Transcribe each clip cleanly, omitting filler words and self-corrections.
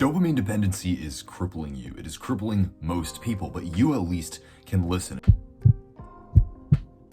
Dopamine dependency is crippling you. It is crippling most people, but you at least can listen.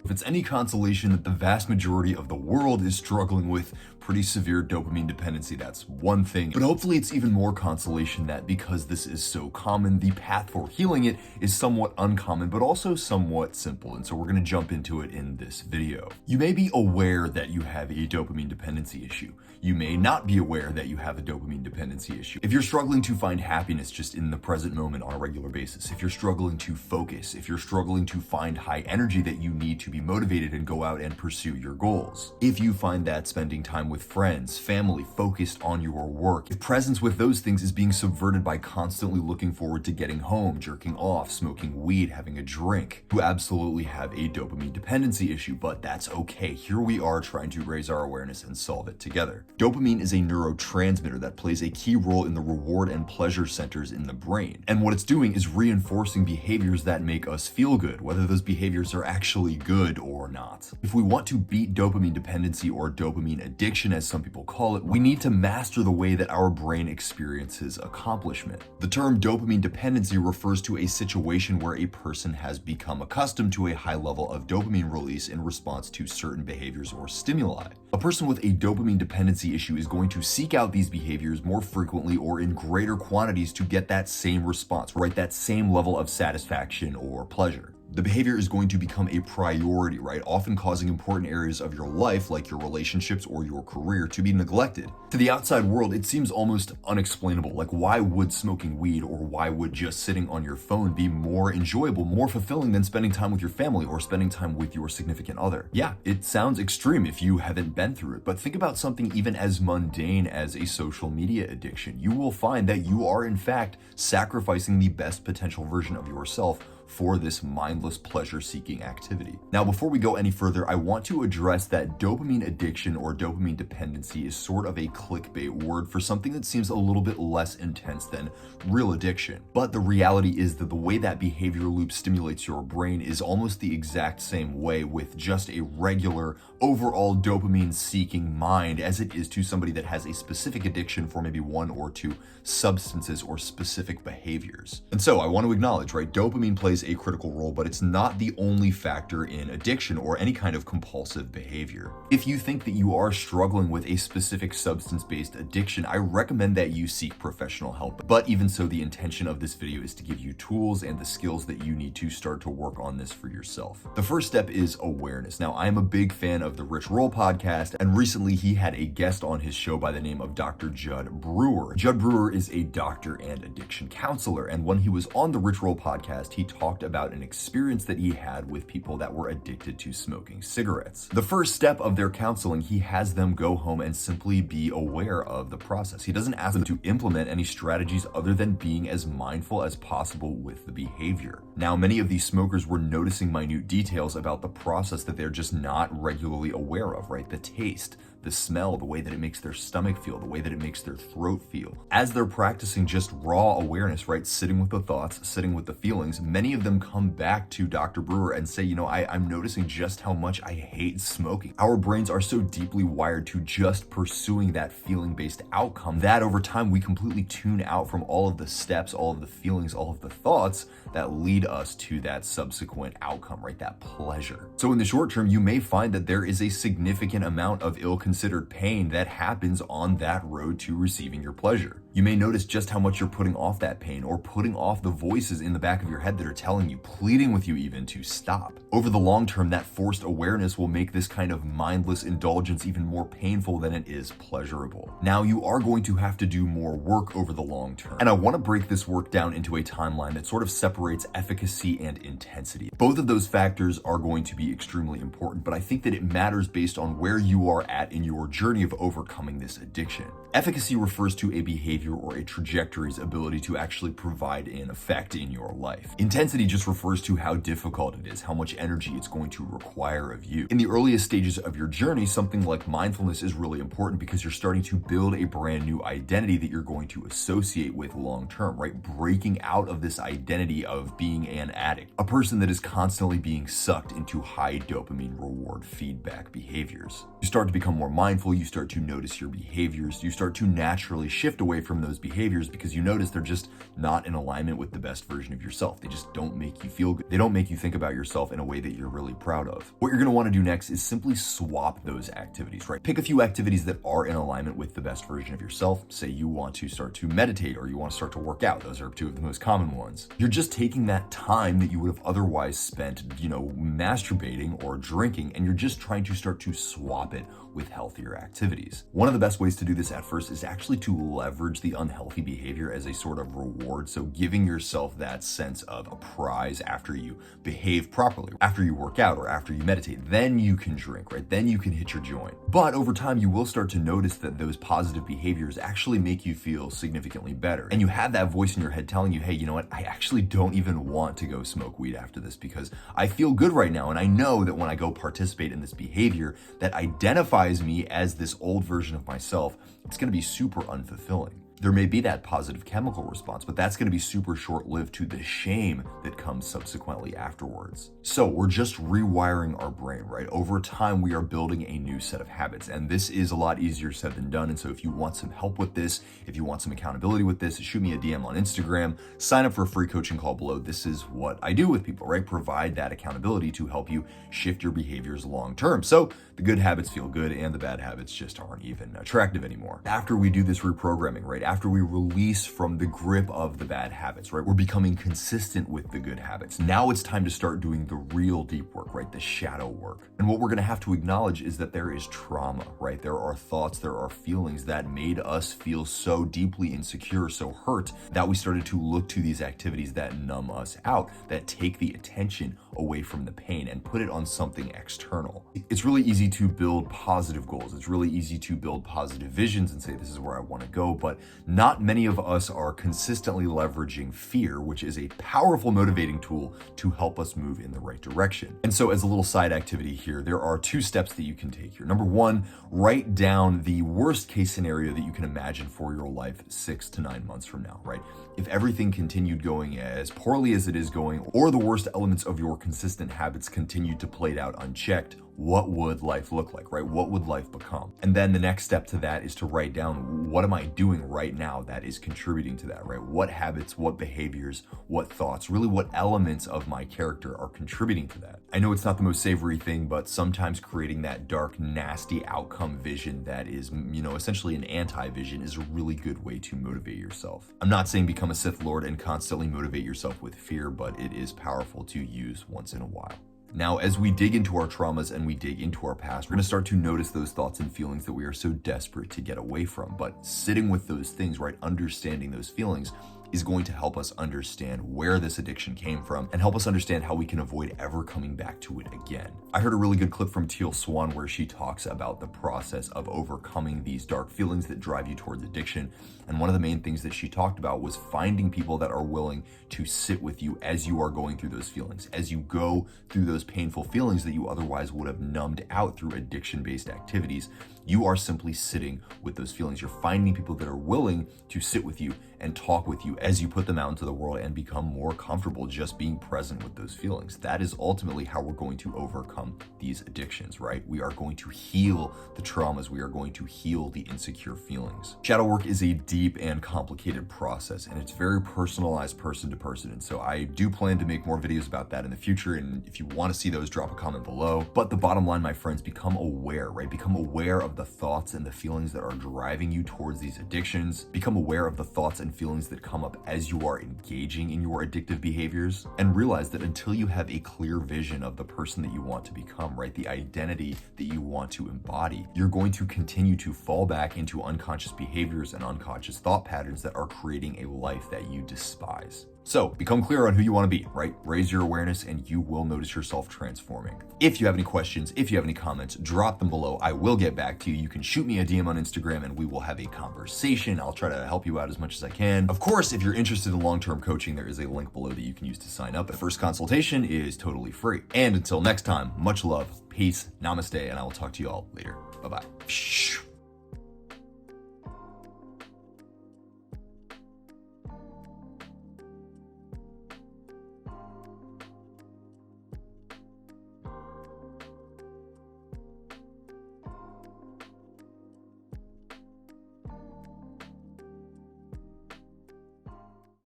If it's any consolation that the vast majority of the world is struggling with pretty severe dopamine dependency, that's one thing. But hopefully it's even more consolation that because this is so common, the path for healing it is somewhat uncommon, but also somewhat simple. And so we're gonna jump into it in this video. You may be aware that you have a dopamine dependency issue. You may not be aware that you have a dopamine dependency issue. If you're struggling to find happiness just in the present moment on a regular basis, if you're struggling to focus, if you're struggling to find high energy that you need to be motivated and go out and pursue your goals, if you find that spending time with friends, family, focused on your work, if presence with those things is being subverted by constantly looking forward to getting home, jerking off, smoking weed, having a drink, you absolutely have a dopamine dependency issue, but that's okay. Here we are trying to raise our awareness and solve it together. Dopamine is a neurotransmitter that plays a key role in the reward and pleasure centers in the brain. And what it's doing is reinforcing behaviors that make us feel good, whether those behaviors are actually good or not. If we want to beat dopamine dependency, or dopamine addiction as some people call it, we need to master the way that our brain experiences accomplishment. The term dopamine dependency refers to a situation where a person has become accustomed to a high level of dopamine release in response to certain behaviors or stimuli. A person with a dopamine dependency issue is going to seek out these behaviors more frequently or in greater quantities to get that same response, right? That same level of satisfaction or pleasure. The behavior is going to become a priority, right? Often causing important areas of your life, like your relationships or your career, to be neglected. To the outside world, it seems almost unexplainable. Like, why would smoking weed or why would just sitting on your phone be more enjoyable, more fulfilling than spending time with your family or spending time with your significant other? Yeah, it sounds extreme if you haven't been through it, but think about something even as mundane as a social media addiction. You will find that you are in fact sacrificing the best potential version of yourself for this mindless pleasure-seeking activity. Now, before we go any further, I want to address that dopamine addiction or dopamine dependency is sort of a clickbait word for something that seems a little bit less intense than real addiction. But the reality is that the way that behavior loop stimulates your brain is almost the exact same way with just a regular, overall dopamine-seeking mind as it is to somebody that has a specific addiction for maybe one or two substances or specific behaviors. And so I want to acknowledge, right, dopamine plays a critical role, but it's not the only factor in addiction or any kind of compulsive behavior. If you think that you are struggling with a specific substance-based addiction, I recommend that you seek professional help. But even so, the intention of this video is to give you tools and the skills that you need to start to work on this for yourself. The first step is awareness. Now, I am a big fan of the Rich Roll podcast, and recently he had a guest on his show by the name of Dr. Judd Brewer. Judd Brewer is a doctor and addiction counselor, and when he was on the Rich Roll podcast, he talked about an experience that he had with people that were addicted to smoking cigarettes. The first step of their counseling, he has them go home and simply be aware of the process. He doesn't ask them to implement any strategies other than being as mindful as possible with the behavior. Now, many of these smokers were noticing minute details about the process that they're just not regularly aware of, right? The taste, the smell, the way that it makes their stomach feel, the way that it makes their throat feel. As they're practicing just raw awareness, right, sitting with the thoughts, sitting with the feelings, many of them come back to Dr. Brewer and say, I'm noticing just how much I hate smoking. Our brains are so deeply wired to just pursuing that feeling-based outcome that over time we completely tune out from all of the steps, all of the feelings, all of the thoughts that lead us to that subsequent outcome, right, that pleasure. So in the short term, you may find that there is a significant amount of ill-considered pain that happens on that road to receiving your pleasure. You may notice just how much you're putting off that pain or putting off the voices in the back of your head that are telling you, pleading with you even, to stop. Over the long term, that forced awareness will make this kind of mindless indulgence even more painful than it is pleasurable. Now, you are going to have to do more work over the long term, and I want to break this work down into a timeline that sort of separates efficacy and intensity. Both of those factors are going to be extremely important, but I think that it matters based on where you are at in your journey of overcoming this addiction. Efficacy refers to a behavior or a trajectory's ability to actually provide an effect in your life. Intensity just refers to how difficult it is, how much energy it's going to require of you. In the earliest stages of your journey, something like mindfulness is really important because you're starting to build a brand new identity that you're going to associate with long term, right? Breaking out of this identity of being an addict, a person that is constantly being sucked into high dopamine reward feedback behaviors. You start to become more mindful, you start to notice your behaviors, you start to naturally shift away from from those behaviors because you notice they're just not in alignment with the best version of yourself. They just don't make you feel good. They don't make you think about yourself in a way that you're really proud of. What you're gonna wanna do next is simply swap those activities, right? Pick a few activities that are in alignment with the best version of yourself. Say you want to start to meditate or you want to start to work out. Those are two of the most common ones. You're just taking that time that you would have otherwise spent, masturbating or drinking, and you're just trying to start to swap it with healthier activities. One of the best ways to do this at first is actually to leverage the unhealthy behavior as a sort of reward. So giving yourself that sense of a prize after you behave properly, after you work out or after you meditate, then you can drink, right? Then you can hit your joint. But over time, you will start to notice that those positive behaviors actually make you feel significantly better. And you have that voice in your head telling you, hey, you know what? I actually don't even want to go smoke weed after this because I feel good right now. And I know that when I go participate in this behavior that identifies me as this old version of myself, it's going to be super unfulfilling. There may be that positive chemical response, but that's going to be super short-lived to the shame that comes subsequently afterwards. So we're just rewiring our brain, right? Over time, we are building a new set of habits, and this is a lot easier said than done. And so if you want some help with this, if you want some accountability with this, shoot me a DM on Instagram, sign up for a free coaching call below. This is what I do with people, right? Provide that accountability to help you shift your behaviors long-term. So the good habits feel good and the bad habits just aren't even attractive anymore. After we do this reprogramming, right? After we release from the grip of the bad habits, right? We're becoming consistent with the good habits. Now it's time to start doing the real deep work, right? The shadow work. And what we're gonna have to acknowledge is that there is trauma, right? There are thoughts, there are feelings that made us feel so deeply insecure, so hurt, that we started to look to these activities that numb us out, that take the attention away from the pain and put it on something external. It's really easy to build positive goals. It's really easy to build positive visions and say, this is where I wanna go, but not many of us are consistently leveraging fear, which is a powerful motivating tool to help us move in the right direction. And so as a little side activity here, there are 2 steps that you can take here. Number 1, write down the worst case scenario that you can imagine for your life 6 to 9 months from now, right? If everything continued going as poorly as it is going, or the worst elements of your consistent habits continued to play out unchecked, what would life look like, right? What would life become? And then the next step to that is to write down, what am I doing right now that is contributing to that, right? What habits, what behaviors, what thoughts, really what elements of my character are contributing to that? I know it's not the most savory thing, but sometimes creating that dark, nasty outcome vision that is, essentially an anti-vision is a really good way to motivate yourself. I'm not saying become a Sith Lord and constantly motivate yourself with fear, but it is powerful to use once in a while. Now, as we dig into our traumas and we dig into our past, we're going to start to notice those thoughts and feelings that we are so desperate to get away from. But sitting with those things, right, understanding those feelings is going to help us understand where this addiction came from and help us understand how we can avoid ever coming back to it again. I heard a really good clip from Teal Swan where she talks about the process of overcoming these dark feelings that drive you towards addiction. And one of the main things that she talked about was finding people that are willing to sit with you as you are going through those feelings, as you go through those painful feelings that you otherwise would have numbed out through addiction-based activities. You are simply sitting with those feelings. You're finding people that are willing to sit with you and talk with you as you put them out into the world and become more comfortable just being present with those feelings. That is ultimately how we're going to overcome these addictions, right? We are going to heal the traumas. We are going to heal the insecure feelings. Shadow work is a deep and complicated process, and it's very personalized person to person. And so I do plan to make more videos about that in the future. And if you want to see those, drop a comment below. But the bottom line, my friends, become aware, right? Become aware of the thoughts and the feelings that are driving you towards these addictions. Become aware of the thoughts and feelings that come up as you are engaging in your addictive behaviors, and realize that until you have a clear vision of the person that you want to become, right, the identity that you want to embody, you're going to continue to fall back into unconscious behaviors and unconscious thought patterns that are creating a life that you despise. So become clear on who you want to be, right? Raise your awareness and you will notice yourself transforming. If you have any questions, if you have any comments, drop them below. I will get back to you. You can shoot me a DM on Instagram and we will have a conversation. I'll try to help you out as much as I can. Of course, if you're interested in long-term coaching, there is a link below that you can use to sign up. The first consultation is totally free. And until next time, much love, peace, namaste, and I will talk to you all later. Bye-bye.